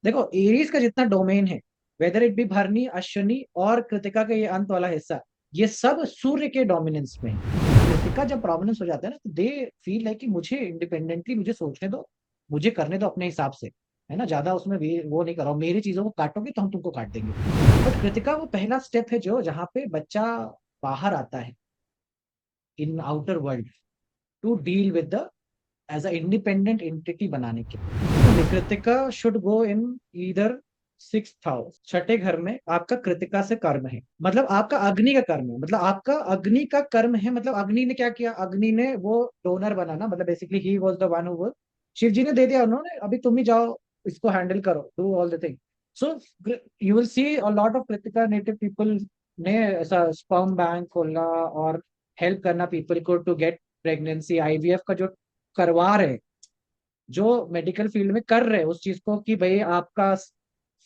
देखो एरीज का जितना डोमेन है, वेदर इट बी भरनी, अश्विनी और कृतिका का ये अंत वाला हिस्सा, ये सब सूर्य के डोमिनेंस में है। कृतिका जब प्रोमिनेंस हो जाता है ना, तो दे फील है कि मुझे इंडिपेंडेंटली मुझे सोचने दो, मुझे करने दो अपने हिसाब से, है ना, ज्यादा उसमें वो नहीं करो, मेरी चीजों को काटोगे तो हम तुमको काट देंगे। बट कृतिका वो पहला स्टेप है जो जहाँ पे बच्चा बाहर आता है in outer world to deal with the as a independent entity बनाने के लिए। तो Krittika should go in either six house, छठे घर में आपका कृतिका से कर्म है, मतलब आपका अग्नि का कर्म है, मतलब आपका अग्नि का कर्म है, मतलब अग्नि ने क्या किया, अग्नि ने वो डोनर बना ना, मतलब basically he was the one who, Shiv ji ने दे दिया, उन्होंने अभी तुम ही जाओ इसको हैंडल करो, do all the thing. So you will see a lot of Kritika native people ने ऐसा स्पर्म बैंक खोलना और हेल्प करना पीपल को टू गेट प्रेगनेंसी, आईवीएफ का जो करवा रहे, जो मेडिकल फील्ड में कर रहे हैं उस चीज को, कि भाई आपका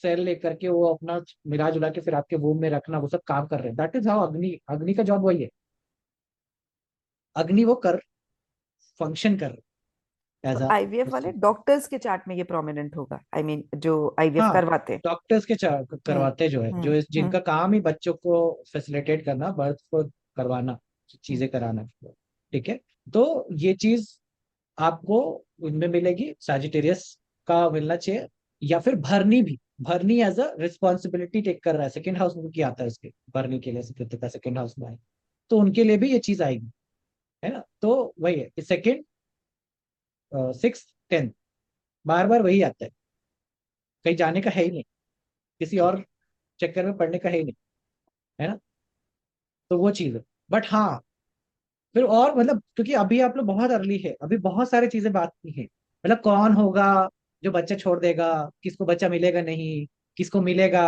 सेल लेकर के वो अपना मिला जुला के फिर आपके वूम में रखना, वो सब काम कर रहे हैं। दैट इज हाउ अग्नि, अग्नि का जॉब वही है, अग्नि वो कर फंक्शन कर तो एज अ आईवीएफ उस वाले चीज। डॉक्टर्स के चार्ट में ये प्रोमिनेंट होगा, आई मीन जो आईवीएफ हाँ, करवाते हैं। डॉक्टर्स के हम्म करवाते जो है, जो हम्म। जिनका काम ही बच्चों को फैसिलिटेट करना, बर्थ को करवाना, हम्म। चीजें कराना, ठीक है। तो ये चीज आपको उनमें मिलेगी, साजिटेरियस का मिलना चाहिए, या फिर भरनी भी, भरनी एज अ रिस्पॉन्सिबिलिटी टेक कर रहा है, सेकंड हाउस में क्या आता है उसके, भरनी के लिए कृतिका सेकंड हाउस में आए, तो उनके लिए भी ये चीज आएगी, है ना। तो वही है कि सेकंड, सिक्स, टेंथ, बार बार वही आता है, कहीं जाने का है ही नहीं, किसी ठीक और है। चक्कर में पड़ने का है ही नहीं, है ना। तो वो चीज है। बट हाँ, फिर और मतलब क्योंकि अभी आप लोग बहुत अर्ली है, अभी बहुत सारी चीजें बात की हैं, मतलब कौन होगा जो बच्चा छोड़ देगा, किसको बच्चा मिलेगा नहीं, किसको मिलेगा,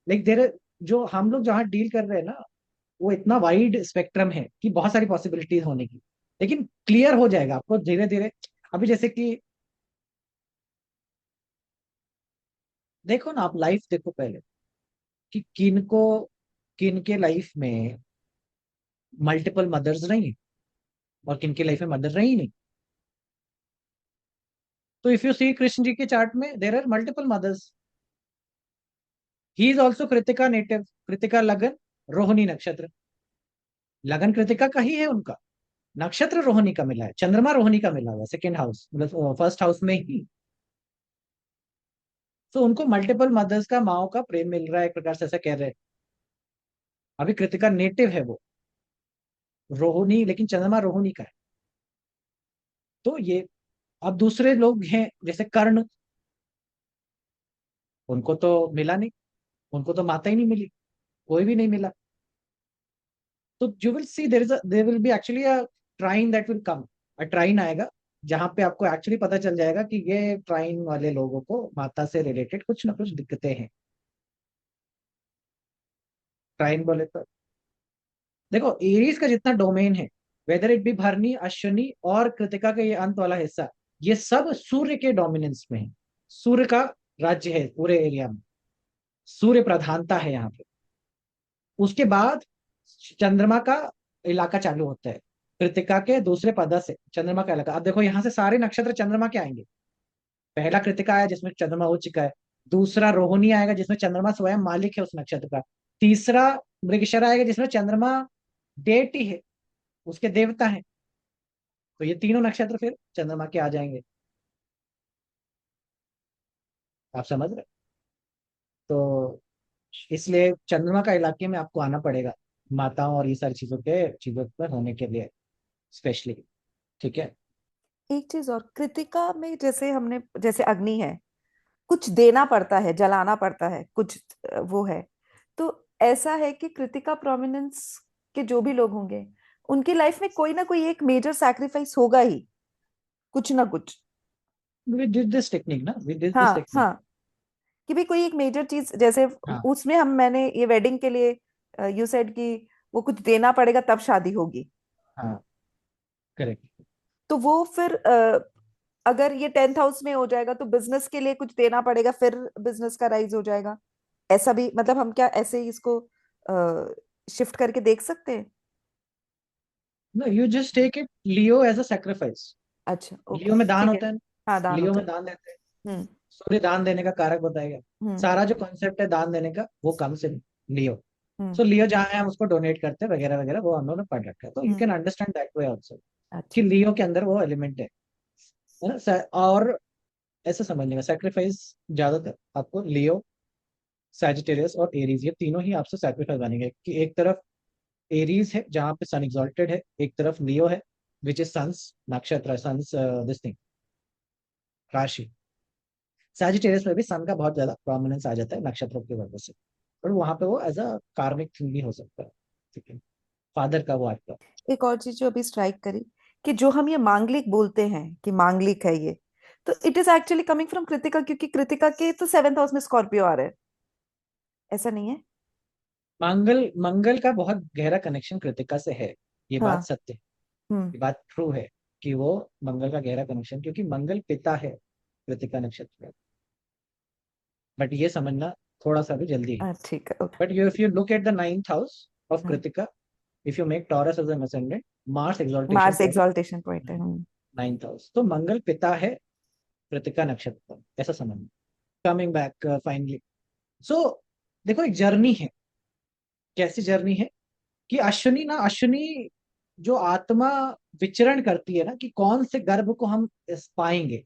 लाइक देर, जो हम लोग जहाँ डील कर रहे हैं ना, वो इतना वाइड स्पेक्ट्रम है कि बहुत सारी पॉसिबिलिटीज होने की, लेकिन क्लियर हो जाएगा आपको धीरे धीरे। अभी जैसे कि देखो ना, आप लाइफ देखो पहले, कि किन के लाइफ में मल्टीपल मदर्स रही हैं और किन के लाइफ में मदर रही नहीं। तो if you see Krishna ji के चार्ट में there are multiple mothers, he is also Krittika native, Krittika lagan, Rohini नक्षत्र, लगन कृतिका का ही है उनका, नक्षत्र रोहिणी का मिला है, चंद्रमा रोहिणी का मिला हुआ सेकेंड हाउस मतलब फर्स्ट हाउस में ही। तो उनको मल्टीपल मदर्स का, माओ का प्रेम मिल रहा है, एक प्रकार से ऐसा कह रहे हैं। अभी कृतिका नेटिव है वो, रोहिणी, लेकिन चंद्रमा रोहिणी का है। तो ये, अब दूसरे लोग हैं जैसे कर्ण, उनको तो मिला नहीं, उनको तो माता ही नहीं मिली, कोई भी नहीं मिला। तो you will see there is there will be actually a train that will come, a train आएगा जहां पे आपको एक्चुअली पता चल जाएगा कि ये ट्राइन वाले लोगों को माता से रिलेटेड कुछ ना कुछ दिक्कतें हैं। ट्राइन बोले तो देखो एरीज का जितना डोमेन है, वेदर इट बी भरनी, अश्विनी और कृतिका का ये अंत वाला हिस्सा, ये सब सूर्य के डोमिनेंस में है। सूर्य का राज्य है पूरे एरिया में, सूर्य प्रधानता है यहाँ पे। उसके बाद चंद्रमा का इलाका चालू होता है, कृतिका के दूसरे पद से चंद्रमा का इलाका। अब देखो यहाँ से सारे नक्षत्र चंद्रमा के आएंगे, पहला कृतिका आया जिसमें चंद्रमा हो चुका है, दूसरा रोहिणी आएगा जिसमें चंद्रमा स्वयं मालिक है उस नक्षत्र का, तीसरा मृगशिरा आएगा जिसमें चंद्रमा डेटी है, उसके देवता है। तो ये तीनों नक्षत्र फिर चंद्रमा के आ जाएंगे, आप समझ रहे। तो इसलिए चंद्रमा का इलाके में आपको आना पड़ेगा, माताओं और ये सारी चीजों पर होने के लिए स्पेशली, ठीक है। एक चीज और, कृतिका में जैसे हमने, जैसे अग्नि है, कुछ देना पड़ता है, जलाना पड़ता है कुछ, वो है। तो ऐसा है कि कृतिका प्रोमिनेंस के जो भी लोग होंगे, उनकी लाइफ में कोई ना कोई एक मेजर सैक्रिफाइस होगा ही, कुछ ना कुछ। वी डिड दिस टेक्निक ना, वी डिड दिस हाँ टेक्निक। हाँ, कि भी कोई एक मेजर चीज, जैसे हाँ उसमें हम, मैंने ये वेडिंग के लिए, यू सेड कि वो कुछ देना पड़ेगा तब शादी होगी। हाँ, करेक्ट। तो वो फिर अगर ये 10th हाउस में हो जाएगा तो बिजनेस के लिए कुछ देना पड़ेगा, फिर बिजनेस का राइज हो जाएगा। ऐसा भी, मतलब हम क्या ऐसे ही इसको शिफ्ट करके देख सकते हैं? No, you just take it Leo as a sacrifice. अच्छा, लियो ओके, में दान ठीक है। होता है ना, हाँ, दान लियो होता में है। दान देते हैं। हम्म। सूर्य दान देने का कारक बताएगा। हम्म। सारा जो कॉन्सेप्ट है दान देने का वो कम से लियो। हम्म। सो लियो जहाँ है हम उसको डोनेट करते हैं वगैरह वगैरह, वो हम लोगों ने पढ़ रखा है, तो you hmm. Can understand that way also कि अच्छा। लियो के अंदर वो एलिमेंट है ना। और ऐसे समझने का सेक्रीफाइस ज्यादातर आपको लियो, सैजिटेरियस और एरीज, ये तीनों ही आपसे सेक्रीफाइस बनेंगे कि एक तरफ एरीज है जहाँ पे सन एग्जॉल्टेड है, एक तरफ लियो है विच इज सन्स नक्षत्र, सन्स दिस थिंग राशि। सैजिटेरियस में भी सन का बहुत ज्यादा प्रोमिनेंस आ जाता है नक्षत्रों की वजह से, और वहां पे वो एज अ कार्मिक थिंग भी हो सकता है, ठीक है, फादर का वो आपका। एक और चीज जो अभी स्ट्राइक करी, कि जो हम ये मांगलिक बोलते हैं कि मांगलिक है ये, तो it is actually coming from Kritika, क्योंकि कृतिका के तो 7th हाउस में स्कॉर्पियो आ रहा है। ऐसा नहीं है? मंगल, मंगल का बहुत गहरा कनेक्शन कृतिका से है, ये बात हाँ। सत्य है, हम्म। ये बात ट्रू है कि वो मंगल का गहरा कनेक्शन, क्योंकि मंगल पिता है कृतिका नक्षत्र का। बट ये समझना थोड़ा सा भी जल्दी है। ठीक है, okay. But you if you look at the ninth house of hmm. Krittika, if you make Taurus as an ascendant, Mars exaltation Mars point, exaltation point है। हम्म। नाइन्थ हाउस, तो मंगल पिता है कृतिका नक्षत्र का, ऐसा समझना। कमिंग बैक फाइनली, सो देखो एक जर्नी है, कैसी जर्नी है कि अश्विनी ना, अश्विनी जो आत्मा विचरण करती है ना कि कौन से गर्भ को हम पाएंगे,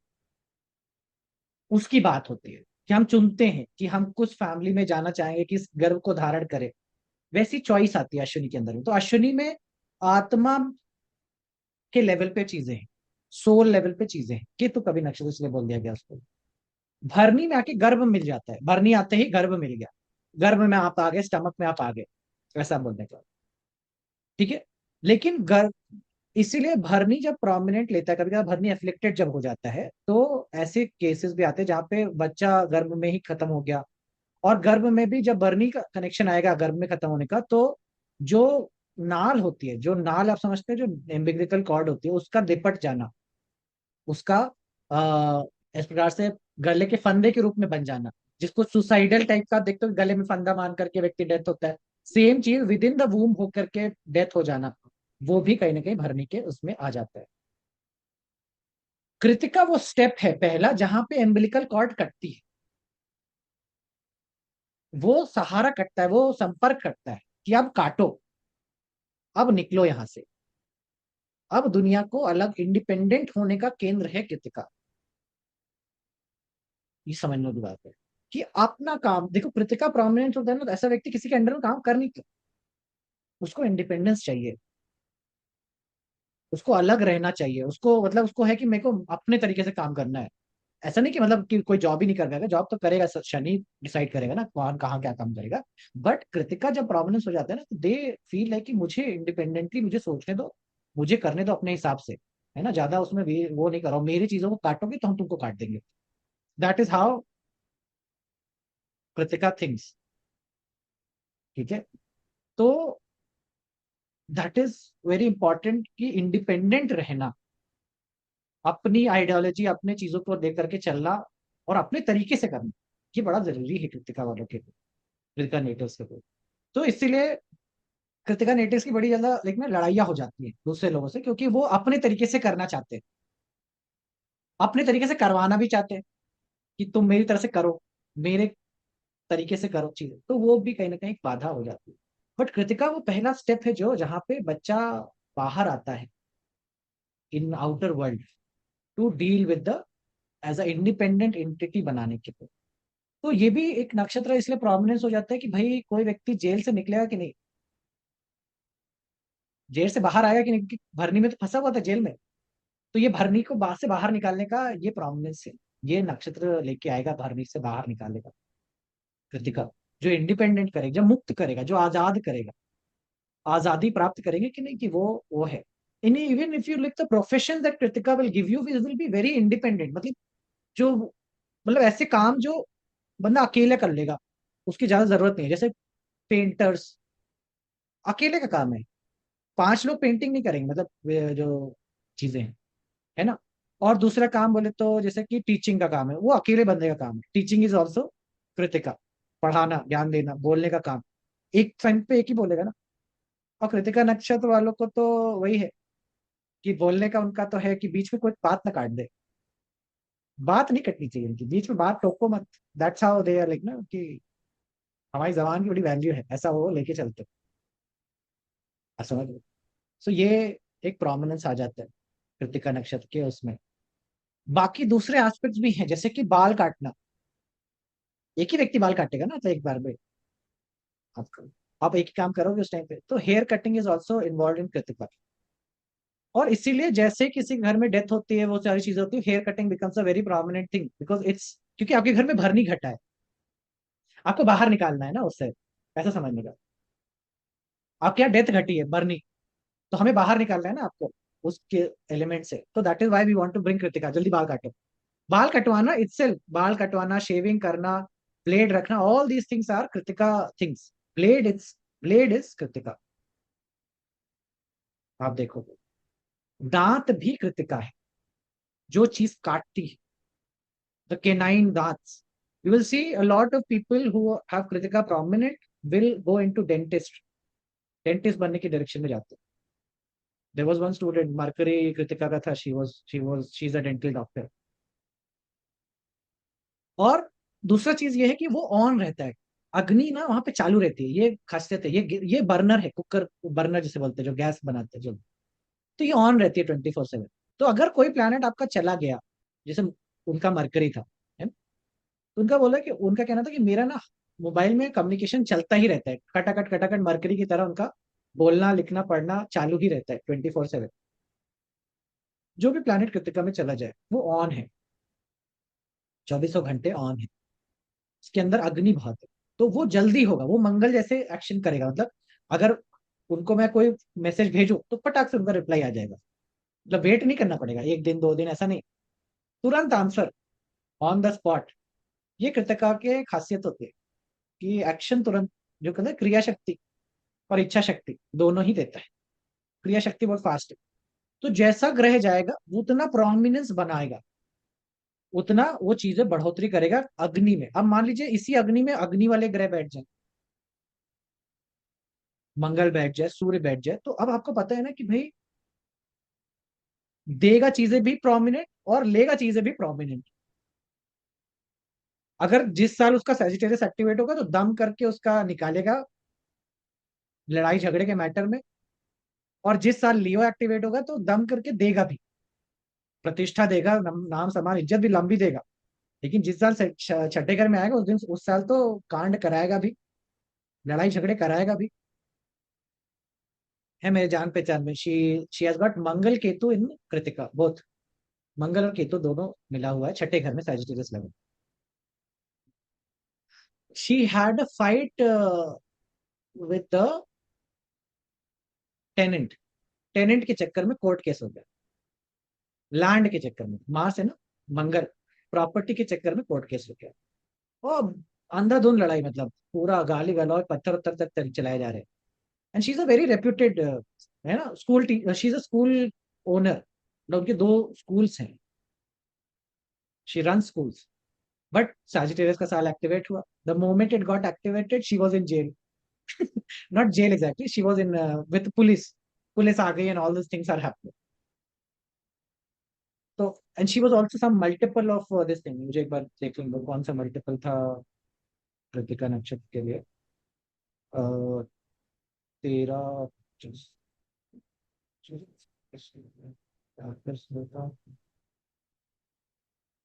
उसकी बात होती है कि हम चुनते हैं कि हम कुछ फैमिली में जाना चाहेंगे कि इस गर्भ को धारण करें, वैसी चॉइस आती है अश्विनी के अंदर में। तो अश्विनी में आत्मा के लेवल पे चीजें हैं, सोल लेवल पे चीजें हैं, कि तो कभी नक्षत्र इसलिए बोल दिया गया उसको। भरनी में आके गर्भ मिल जाता है, भरनी आते ही गर्भ मिल गया, गर्भ में आप आ गए, स्टमक में आप आ गए, ऐसा बोलने का, ठीक है। लेकिन गर्भ, इसीलिए भरनी जब प्रोमिनेंट लेता है, कभी कभी भरनी एफ्लिक्टेड जब हो जाता है, तो ऐसे केसेस भी आते हैं जहाँ पे बच्चा गर्भ में ही खत्म हो गया। और गर्भ में भी जब भरनी का कनेक्शन आएगा गर्भ में खत्म होने का, तो जो नाल होती है, जो नाल आप समझते हैं, जो एम्बिलिकल कॉर्ड होती है, उसका लिपट जाना, उसका इस प्रकार से गले के फंदे के रूप में बन जाना, जिसको सुसाइडल टाइप का देखते हो, गले में फंदा मान करके व्यक्ति डेथ होता है, सेम चीज विद इन द वूम होकर के डेथ हो जाना, वो भी कहीं ना कहीं भरनी के उसमें आ जाता है। कृतिका वो स्टेप है पहला जहां पे एम्बिलिकल कॉर्ड कटती है, वो सहारा कटता है, वो संपर्क कटता है कि अब काटो, अब निकलो यहां से, अब दुनिया को अलग इंडिपेंडेंट होने का केंद्र है कृतिका। ये समझने की बात है कि अपना काम देखो, कृतिका प्रोमिनेंट होता है ना, तो ऐसा व्यक्ति किसी के अंडर में काम कर नहीं, उसको इंडिपेंडेंस चाहिए, उसको अलग रहना चाहिए, उसको मतलब उसको है कि मेरे को अपने तरीके से काम करना है। ऐसा नहीं कि मतलब कि कोई जॉब ही नहीं कर पाएगा, जॉब तो करेगा, शनि डिसाइड करेगा ना कौन कहाँ क्या काम करेगा। बट कृतिका जब प्रोमिनेंस हो जाता है ना, तो दे फील है कि मुझे इंडिपेंडेंटली मुझे सोचने दो, मुझे करने दो अपने हिसाब से, है ना, ज्यादा उसमें वो नहीं करो, मेरी चीजों को काटोगे तो हम तुमको काट देंगे। That is how Kritika things, ठीक है। तो दैट इज वेरी इंपॉर्टेंट कि इंडिपेंडेंट रहना, अपनी आइडियोलॉजी अपने चीजों को लेकर के चलना और अपने तरीके से करना, ये बड़ा जरूरी है कृतिका वालों के, कृतिका नेटिव्स के लिए। तो इसीलिए कृतिका नेटिव्स की बड़ी ज्यादा लेकिन लड़ाइयाँ हो जाती है दूसरे लोगों से, क्योंकि वो अपने तरीके से करना चाहते हैं, अपने तरीके से करवाना भी चाहते हैं कि तुम मेरी तरह से करो, मेरे तरीके से करो चीजें, तो वो भी कहीं ना कहीं बाधा हो जाती है। बट कृतिका वो पहला स्टेप है जो जहाँ पे बच्चा बाहर आता है in outer world to deal with the as a independent entity बनाने के लिए। तो ये भी एक नक्षत्र इसलिए प्रोमिनेंस हो जाता है कि भाई कोई व्यक्ति जेल से निकलेगा कि नहीं, जेल से बाहर आएगा कि नहीं, क्योंकि भरनी में तो फंसा हुआ था जेल में। तो ये भरनी को बाहर से बाहर निकालने का ये प्रोमिनेंस है, ये नक्षत्र लेके आएगा भरनी से बाहर निकालेगा कृतिका, जो इंडिपेंडेंट करेगा, जो मुक्त करेगा, जो आजाद करेगा, आजादी प्राप्त करेंगे कि नहीं, कि वो है। इन इवन इफ यू लिख the profession that Kritika will give you will be very independent, मतलब जो मतलब ऐसे काम जो बंदा अकेले कर लेगा, उसकी ज्यादा जरूरत नहीं है। जैसे पेंटर्स अकेले का काम है, 5 लोग पेंटिंग नहीं करेंगे, मतलब वे जो चीजें हैं, है ना। और दूसरा काम बोले तो जैसे कि टीचिंग का काम है, वो अकेले बंदे का काम है, टीचिंग इज ऑल्सो कृतिका, पढ़ाना, ज्ञान देना, बोलने का काम, एक टाइम पे एक ही बोलेगा ना। और कृतिका नक्षत्र वालों को तो वही है कि बोलने का उनका तो है कि बीच में कोई बात ना काट दे, बात नहीं कटनी चाहिए इनकी बीच में, बात टोको मत। That's how they are like ना कि हमारी जबान की बड़ी वैल्यू है, ऐसा वो लेके चलते हैं, समझ लो। सो ये एक प्रोमिनेंस आ जाता है कृतिका नक्षत्र के उसमें। बाकी दूसरे एस्पेक्ट्स भी हैं, जैसे कि बाल काटना। एक ही व्यक्ति बाल काटेगा ना तो एक बार में आपका, आप एक ही काम करोगे उस टाइम पे, तो hair cutting is also involve in Krittika. और इसीलिए जैसे किसी घर में डेथ होती है, वो सारी चीजें होती है, hair cutting becomes a very prominent thing, because it's, क्योंकि आपके घर में भरनी घटा है, आपको बाहर निकालना है ना उससे, ऐसा समझने का। आपके यहाँ डेथ घटी है, भरनी, तो हमें बाहर निकालना है ना आपको उसके एलिमेंट से, तो that is why we want to bring Krittika, जल्दी बाल काटो। बाल कटवाना इटसेल्फ, बाल कटवाना, शेविंग करना, ब्लेड रखना, all these things are Krittika things. Blade is Krittika. आप देखोगे दांत भी कृतिका है, जो चीज काटती है, द केनाइन दांत। You will see a lot of people who have Krittika prominent will go into dentist, dentist बनने की डायरेक्शन में जाते हैं। There was one student, Mercury Krittika का था, she is a dental doctor. और दूसरा चीज ये है कि वो ऑन रहता है, अग्नि ना वहां पे चालू रहती है, ये खासियत है। ये बर्नर है, कुकर बर्नर जिसे बोलते हैं, जो गैस बनाते हैं जो, तो ये ऑन रहती है 24/7। तो अगर कोई प्लैनेट आपका चला गया, जैसे उनका मरकरी था, है ना? तो उनका बोला कि उनका कहना था कि मेरा ना मोबाइल में कम्युनिकेशन चलता ही रहता है, खटाखट खटाखट, मरकरी की तरह उनका बोलना लिखना पढ़ना चालू ही रहता है 24/7। जो भी प्लैनेट कृतिका में चला जाए वो ऑन है, 2400 घंटे ऑन है। उसके अंदर अग्नि बहुत है, तो वो जल्दी होगा, वो मंगल जैसे एक्शन करेगा। मतलब अगर उनको मैं कोई मैसेज भेजूं तो फटाक से उनका रिप्लाई आ जाएगा, मतलब वेट नहीं करना पड़ेगा 1 दिन 2 दिन, ऐसा नहीं, तुरंत आंसर, ऑन द स्पॉट। ये कृतका के खासियत होती है कि एक्शन तुरंत, जो कहते हैं क्रिया शक्ति और इच्छा शक्ति दोनों ही देता है। क्रिया शक्ति बहुत फास्ट है, तो जैसा ग्रह जाएगा वो उतना प्रोमिनेंस बनाएगा, उतना वो चीजें बढ़ोतरी करेगा अग्नि में। अब मान लीजिए इसी अग्नि में अग्नि वाले ग्रह बैठ जाए, मंगल बैठ जाए, सूर्य बैठ जाए, तो अब आपको पता है ना कि भाई देगा चीजें भी प्रोमिनेंट और लेगा चीजें भी प्रोमिनेंट। अगर जिस साल उसका सेजिटेरियस एक्टिवेट होगा तो दम करके उसका निकालेगा लड़ाई झगड़े के मैटर में, और जिस साल लियो एक्टिवेट होगा तो दम करके देगा भी, प्रतिष्ठा देगा, नाम सम्मान इज्जत भी लंबी देगा। लेकिन जिस साल छठे घर में आएगा उस दिन, उस साल तो कांड कराएगा भी, लड़ाई झगड़े कराएगा भी। है मेरे जान पहचान में, she has got Mangal Ketu in Krittika both, Mangal और केतु दोनों मिला हुआ है छठे घर में Sagittarius level. She had a fight with the tenant, tenant के चक्कर में कोर्ट केस हो गया, लैंड के चक्कर में, मार्स है ना, मंगल, प्रॉपर्टी के चक्कर में कोर्ट केस हो गया। वो अंधाधुंध लड़ाई, मतलब पूरा गाली गलौज पत्थर उत्थर तक चलाए जा रहे हैं। And she is a very reputed, है ना, school, she is a school owner, मतलब उनके 2 स्कूल्स हैं, she run schools. But Sagittarius का साल एक्टिवेट हुआ, the moment it got activated she was in jail, not jail exactly, she was in with police, police आ गई and all this things are happening. तो and she was also some multiple of this thing, मुझे एक बार देख लूंगा कौन सा multiple था कृतिका नक्षत्र के लिए। 13,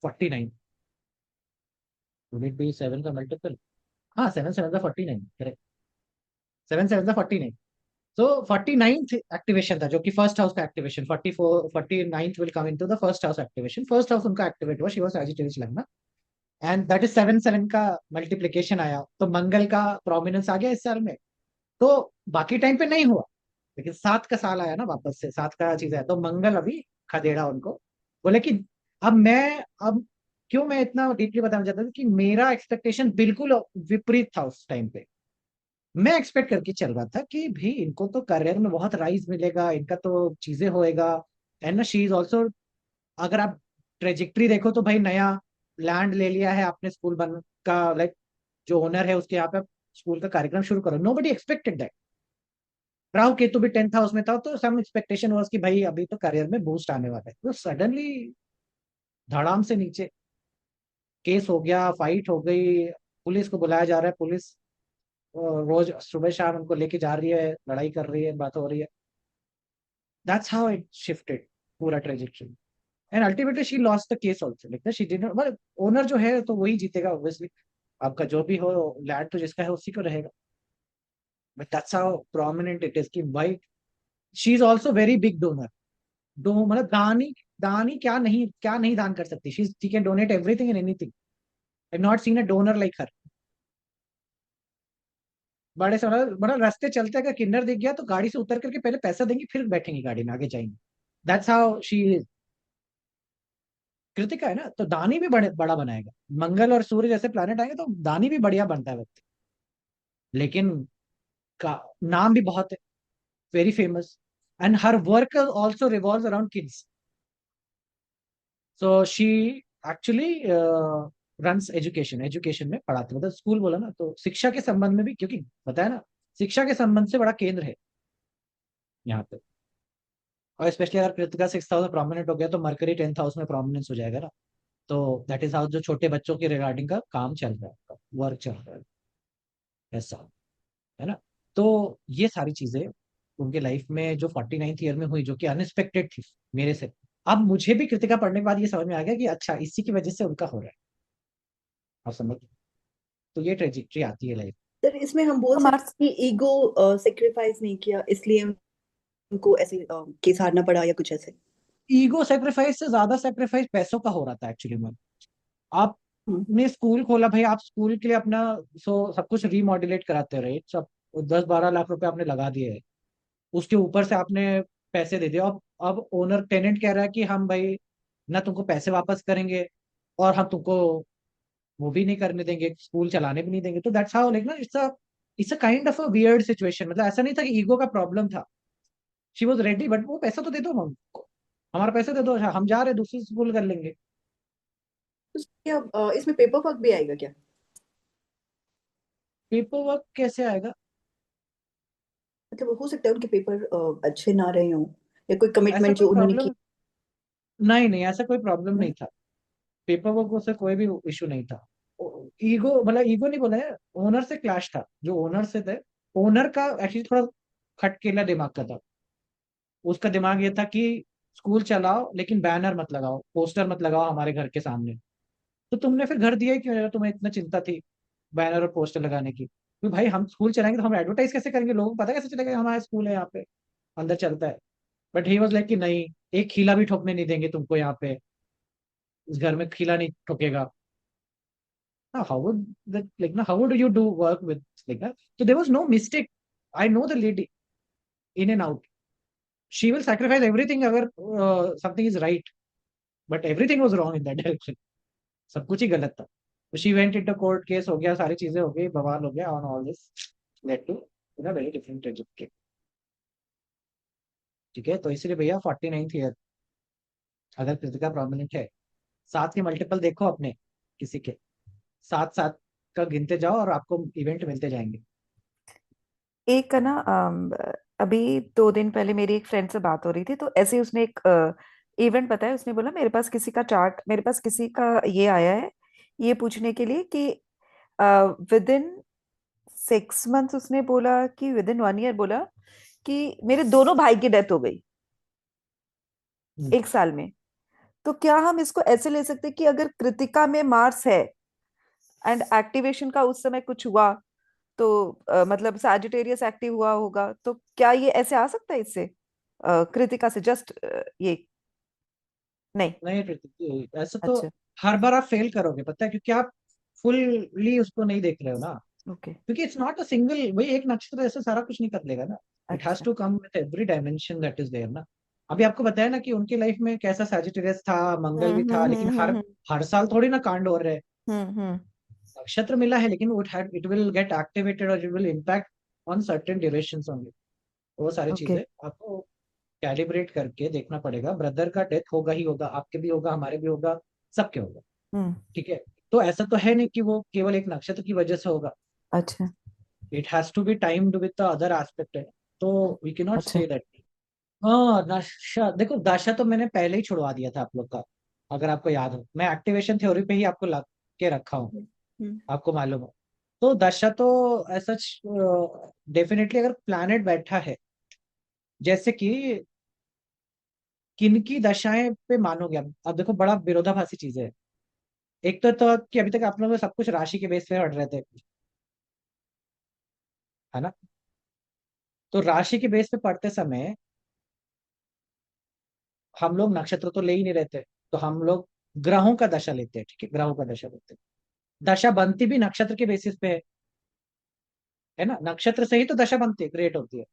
49, वुड इट बी 7 का मल्टीपल? हाँ, 7 7 का 49, करेक्ट, 7 7 का 49। तो 49th एक्टिवेशन था, जो कि फर्स्ट हाउस का activation, 49th will come into the first house activation, first house उनका एक्टिवेट हुआ, शिवा सैजिटेरियस लगना, एंड दैट इज 7 7 का मल्टीप्लीकेशन आया, तो मंगल का प्रोमिनेंस आ गया इस साल में। तो बाकी टाइम पे नहीं हुआ, लेकिन 7 का साल आया ना, वापस से 7 का चीज आया, तो मंगल अभी खदेड़ा उनको। बोले कि अब मैं, अब क्यों मैं इतना डीपली बताना चाहता था कि मेरा एक्सपेक्टेशन बिल्कुल विपरीत था उस टाइम पे। मैं एक्सपेक्ट करके चल रहा था कि भाई इनको तो करियर में बहुत राइज मिलेगा, इनका तो चीजें होएगा। एंड ना शी इज ऑल्सो, अगर आप ट्रेजेक्ट्री देखो तो भाई नया लैंड ले लिया है आपने, स्कूल बन का, लाइक जो ओनर है उसके यहाँ पे स्कूल का कार्यक्रम शुरू करो, nobody expected that. Rahu Ketu भी 10th हाउस में था, तो सम एक्सपेक्टेशन वाज कि भाई अभी तो करियर में बूस्ट आने वाला है, तो सडनली धड़ाम से नीचे। केस हो गया, फाइट हो गई, पुलिस को बुलाया जा रहा है, पुलिस रोज सुबह शाम उनको लेके जा रही है, लड़ाई कर रही है, बात हो रही है। दैट्स हाउ इट शिफ्टेड पूरा trajectory. And ultimately she lost the case also, like she did not, मतलब ओनर जो है तो वही जीतेगा ऑब्वियसली, आपका जो भी हो, लैंड तो जिसका है उसी को रहेगा। But that's how prominent it is कि भाई she is also very big donor. दो मतलब दानी, दानी क्या नहीं दान कर सकती, she can donate everything and anything. I not seen a donor like her. बड़े से बड़ा रास्ते चलते अगर किन्नर दिख गया तो गाड़ी से उतर करके पहले पैसा देंगे फिर बैठेंगे गाड़ी में आगे जाएंगे। That's how she is. Kritika है ना तो दानी भी बड़ा बनाएगा। मंगल और सूर्य जैसे प्लैनेट आएंगे तो दानी भी बढ़िया बनता है व्यक्ति। लेकिन का नाम भी बहुत है, very famous. And her work also revolve around kids. So she actually runs education, education में पढ़ाते, मतलब स्कूल बोला ना तो शिक्षा के संबंध में भी, क्योंकि बताया ना शिक्षा के संबंध से बड़ा केंद्र है यहाँ पे। और स्पेशली अगर कृतिका 6th हाउस में प्रोमिनेंट हो गया तो मरकरी 10th हाउस में प्रोमिनेंस हो जाएगा ना। तो दैट इज हाउ जो छोटे बच्चों के रिगार्डिंग का काम चल रहा है, वर्क चल रहा है, ऐसा है ना। तो ये सारी चीजें उनके लाइफ में जो 49th ईयर में हुई, जो कि अनएक्सपेक्टेड थी मेरे से। अब मुझे भी कृतिका पढ़ने के बाद ये समझ में आ गया कि अच्छा इसी की वजह से उनका हो रहा है। आप समझ। तो ये ट्रेजिक्ट्री आती है लाइफ। सर इसमें हम बोल सकते मार्क्स हैं कि ईगो सेक्रीफाइस नहीं किया इसलिए उनको ऐसे केस हारना पड़ा या कुछ ऐसे। ईगो सेक्रीफाइस से ज्यादा सेक्रीफाइस पैसों का हो रहा था एक्चुअली में। हम्म। आपने स्कूल खोला भाई, आप स्कूल के लिए अपना सब कुछ रीमॉड्यूलेट कराते रहे, सब 10-12 लाख रुपए आपने लगा दिए। उसके ऊपर से आपने पैसे दे दिए। अब ओनर टेनेंट कह रहा है कि हम भाई ना तुमको पैसे वापस करेंगे और हम तुमको वो भी नहीं करने देंगे, स्कूल चलाने भी नहीं देंगे। तो दैट्स हाउ लाइक ना it's a kind of a weird situation. मतलब ऐसा नहीं था कि ईगो का प्रॉब्लम था, शी वॉज रेडी, बट वो पैसा तो दे दो हमको, हमारा पैसा दे दो, हम जा रहे हैं दूसरी स्कूल कर लेंगे। तो क्या इसमें पेपर वर्क भी आएगा क्या? पेपर वर्क कैसे आएगा? मतलब हो सकता है उनके पेपर अच्छे ना रहे हों या कोई ऐसा कमिटमेंट कोई जो उन्होंने की। प्रॉब्लम नहीं, नहीं ऐसा कोई प्रॉब्लम नहीं? नहीं था। पेपर वर्क से कोई भी इशू नहीं था। ईगो मतलब ईगो नहीं बोला है, ओनर से क्लैश था, जो ओनर से थे। ओनर का एक्चुअली थोड़ा खटकेला दिमाग का था। उसका दिमाग ये था कि स्कूल चलाओ लेकिन बैनर मत लगाओ, पोस्टर मत लगाओ हमारे घर के सामने। तो तुमने फिर घर दिया ही क्यों अगर तुम्हें इतना चिंता थी बैनर और पोस्टर लगाने की? तो भाई हम स्कूल चलाएंगे तो हम एडवर्टाइज कैसे करेंगे, लोगों को पता कैसे चलेगा कि हमारा स्कूल है यहाँ पे, अंदर चलता है। बट ही वॉज लाइक कि नहीं, एक खीला भी ठोकने नहीं देंगे तुमको यहाँ पे, इस घर में खीला नहीं ठोकेगा। How would that, like, how would you do work with like that? So there was no mistake. I know the lady in and out. She will sacrifice everything अगर something is right, but everything was wrong in that direction. सब कुछ ही गलत था। तो she went into court, case हो गया, सारी चीजें हो गई, बवाल हो गया, on all this led to very different trajectory। ठीक है, तो इसलिए भैया 49th ईयर अगर कृतिका प्रोमिनेंट है, 7 के मल्टीपल देखो अपने किसी के, 7-7 का गिनते जाओ और आपको इवेंट मिलते जाएंगे। एक है ना अभी 2 दिन पहले मेरी एक फ्रेंड से बात हो रही थी, तो ऐसे ही उसने एक इवेंट बताया। उसने बोला मेरे पास किसी का चार्ट, मेरे पास किसी का ये आया है, ये पूछने के लिए कि विद इन 6 मंथ्स, उसने बोला कि विद इन 1 ईयर, बोला कि मेरे दोनों भाई की डेथ हो गई हम्म। 1 साल में। तो क्या हम इसको ऐसे ले सकते हैं कि अगर कृतिका में मार्स है एंड एक्टिवेशन का उस समय कुछ हुआ, तो मतलब सैजिटेरियस एक्टिव हुआ होगा, तो क्या ये ऐसे आ सकता है इससे, कृतिका से जस्ट ये? नहीं? नहीं प्रतीक, ऐसा तो अच्छा। हर बार आप फेल करोगे, पता है, क्योंकि आप फुल्ली उसको नहीं देख रहे हो ना। ओके। क्योंकि इट्स नॉट अ सिंगल, वही एक नक्षत्र ऐसे सारा कुछ नहीं कर लेगा ना। इट हैज अच्छा। To come with every dimension that is there ना। अभी आपको बताया ना कि उनकी लाइफ में कैसा सैजिटेरियस था, मंगल भी था, लेकिन हर हम्म। हर साल थोड़ी ना कांड हो रहे हैं। हम्म। नक्षत्र मिला है लेकिन इट विल गेट एक्टिवेटेड और it will impact on certain durations only. वो सारी ओके। चीजें आपको कैलिब्रेट करके देखना पड़ेगा। ब्रदर का डेथ होगा ही होगा, आपके भी होगा, हमारे भी होगा, सबके होगा। हम्म। ठीक है। तो ऐसा तो है नहीं कि वो केवल एक नक्षत्र की वजह से होगा। अच्छा। It has to be timed with the other aspect है। तो वी कैन नॉट अच्छा। Say that. हाँ दाशा, देखो दाशा तो मैंने पहले ही छुड़वा दिया था आप लोग का, अगर आपको याद हो, मैं एक्टिवेशन थ्योरी पे ही आपको के रखा हूँ, हम्म, आपको मालूम हो। तो दशा तो ऐसा डेफिनेटली अगर प्लैनेट बैठा है, जैसे कि किन की दशाएं पे मानोगे अब देखो बड़ा विरोधाभासी चीज है। एक तो कि अभी तक आप लोग सब कुछ राशि के बेस पे पढ़ रहे थे, है ना। तो राशि के बेस पे पढ़ते समय हम लोग नक्षत्र तो ले ही नहीं रहते, तो हम लोग ग्रहों का दशा लेते हैं, ठीक है, ग्रहों का दशा लेते हैं। दशा बनती भी नक्षत्र के बेसिस पे है ना, नक्षत्र से ही तो दशा बनती है, क्रिएट होती है,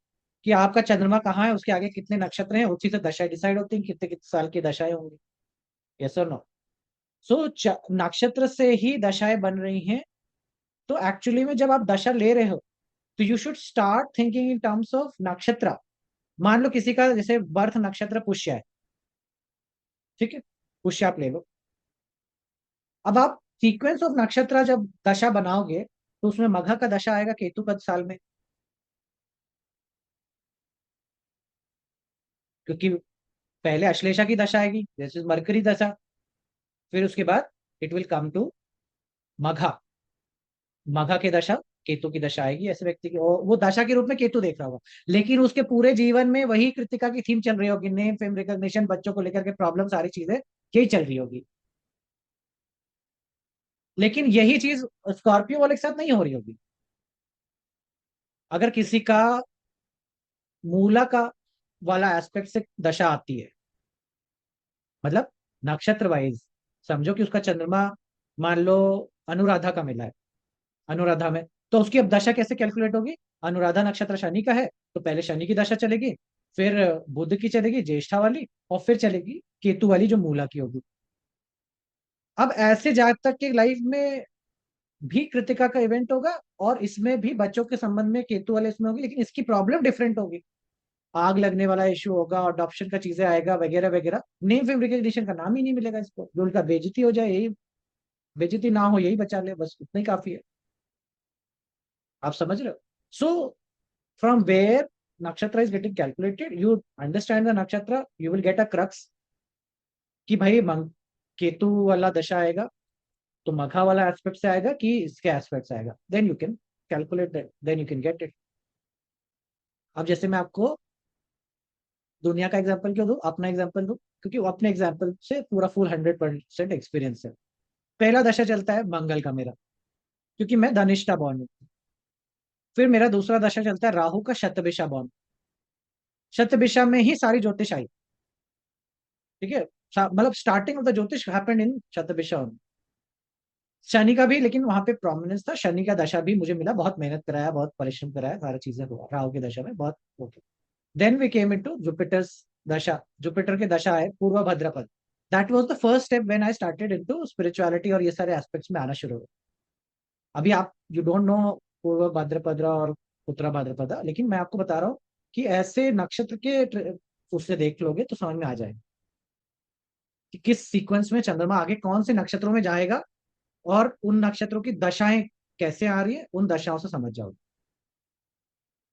कि आपका चंद्रमा कहाँ है, उसके आगे कितने नक्षत्र हैं, उसी से दशा डिसाइड होती है, कितने कितने साल की दशाएं होंगी। यस और नो। सो नक्षत्र से ही दशाएं बन रही हैं। तो एक्चुअली में जब आप दशा ले रहे हो, तो you should start thinking in terms of नक्षत्र। मान लो किसी का जैसे बर्थ नक्षत्र पुष्य है, ठीक है, पुष्य आप ले लो। अब आप सीक्वेंस ऑफ नक्षत्र जब दशा बनाओगे, तो उसमें मघा का दशा आएगा केतु का साल में, क्योंकि पहले अश्लेषा की दशा आएगी, जैसे मरकरी दशा, फिर उसके बाद इट विल कम टू मघा, मघा की दशा, केतु की दशा आएगी ऐसे व्यक्ति की, और वो दशा के रूप में केतु देख रहा होगा। लेकिन उसके पूरे जीवन में वही कृतिका की थीम चल रही होगी, नेम फेम रिकॉग्निशन, बच्चों को लेकर के प्रॉब्लम, सारी चीजें यही चल रही होगी। लेकिन यही चीज स्कॉर्पियो वाले के साथ नहीं हो रही होगी। अगर किसी का मूला का वाला एस्पेक्ट से दशा आती है, मतलब नक्षत्र वाइज, समझो कि उसका चंद्रमा मान लो अनुराधा का मिला है, अनुराधा में, तो उसकी अब दशा कैसे कैलकुलेट होगी। अनुराधा नक्षत्र शनि का है, तो पहले शनि की दशा चलेगी, फिर बुध की चलेगी ज्येष्ठा वाली, और फिर चलेगी केतु वाली जो मूला की होगी। अब ऐसे जातक के लाइफ में भी कृतिका का इवेंट होगा, और इसमें भी बच्चों के संबंध में केतु वाले इसमें होगी, लेकिन इसकी प्रॉब्लम डिफरेंट होगी। आग लगने वाला इशू होगा, अडॉप्शन का चीजें आएगा, वगैरह वगैरह। नेम फेम रिकग्निशन का नाम ही नहीं मिलेगा इसको, जो उनका बेइज्जती हो जाए, यही बेइज्जती ना हो यही बचा ले, बस उतना ही काफी है। आप समझ रहे हो। So from where nakshatra is getting calculated, you understand the nakshatra, you will get a crux कि भाई केतु वाला दशा आएगा तो मघा वाला एस्पेक्ट से आएगा कि इसके एस्पेक्ट से आएगा, then you can calculate it, then you can get it. अब जैसे मैं आपको दुनिया का एग्जाम्पल क्यों दूं, अपना एग्जाम्पल दूं, क्योंकि वो अपने एग्जाम्पल से पूरा फुल 100% एक्सपीरियंस है। पहला दशा चलता है मंगल का मेरा, क्योंकि मैं धनिष्ठा बॉर्न हूँ। फिर मेरा दूसरा दशा चलता है राहु का शतभिषा बॉर्न, शतभिषा में ही सारी ज्योतिष आई, ठीक है, मतलब स्टार्टिंग ऑफ द ज्योतिष हैपेंड इन शतभिषा। शनि का भी, लेकिन वहां पे प्रोमिनेंस था, शनि का दशा भी मुझे मिला, बहुत मेहनत कराया, बहुत परिश्रम कराया, सारी चीजें हुआ राहु की दशा में बहुत okay. Then we came into Jupiter's dasha, Jupiter की दशा है Purva Bhadrapada. That was the first step when I started into spirituality, और ये सारे एस्पेक्ट्स में आना शुरू हुआ। अभी आप यू डोंट नो पूर्व भाद्रपद और उत्तरा भाद्रपद, लेकिन मैं आपको बता रहा हूँ कि ऐसे नक्षत्र के उससे देख लोगे तो समझ में आ जाएगा कि किस सीक्वेंस में चंद्रमा आगे कौन से नक्षत्रों में जाएगा, और उन नक्षत्रों की दशाएं कैसे आ रही है, उन दशाओं से समझ जाओगे।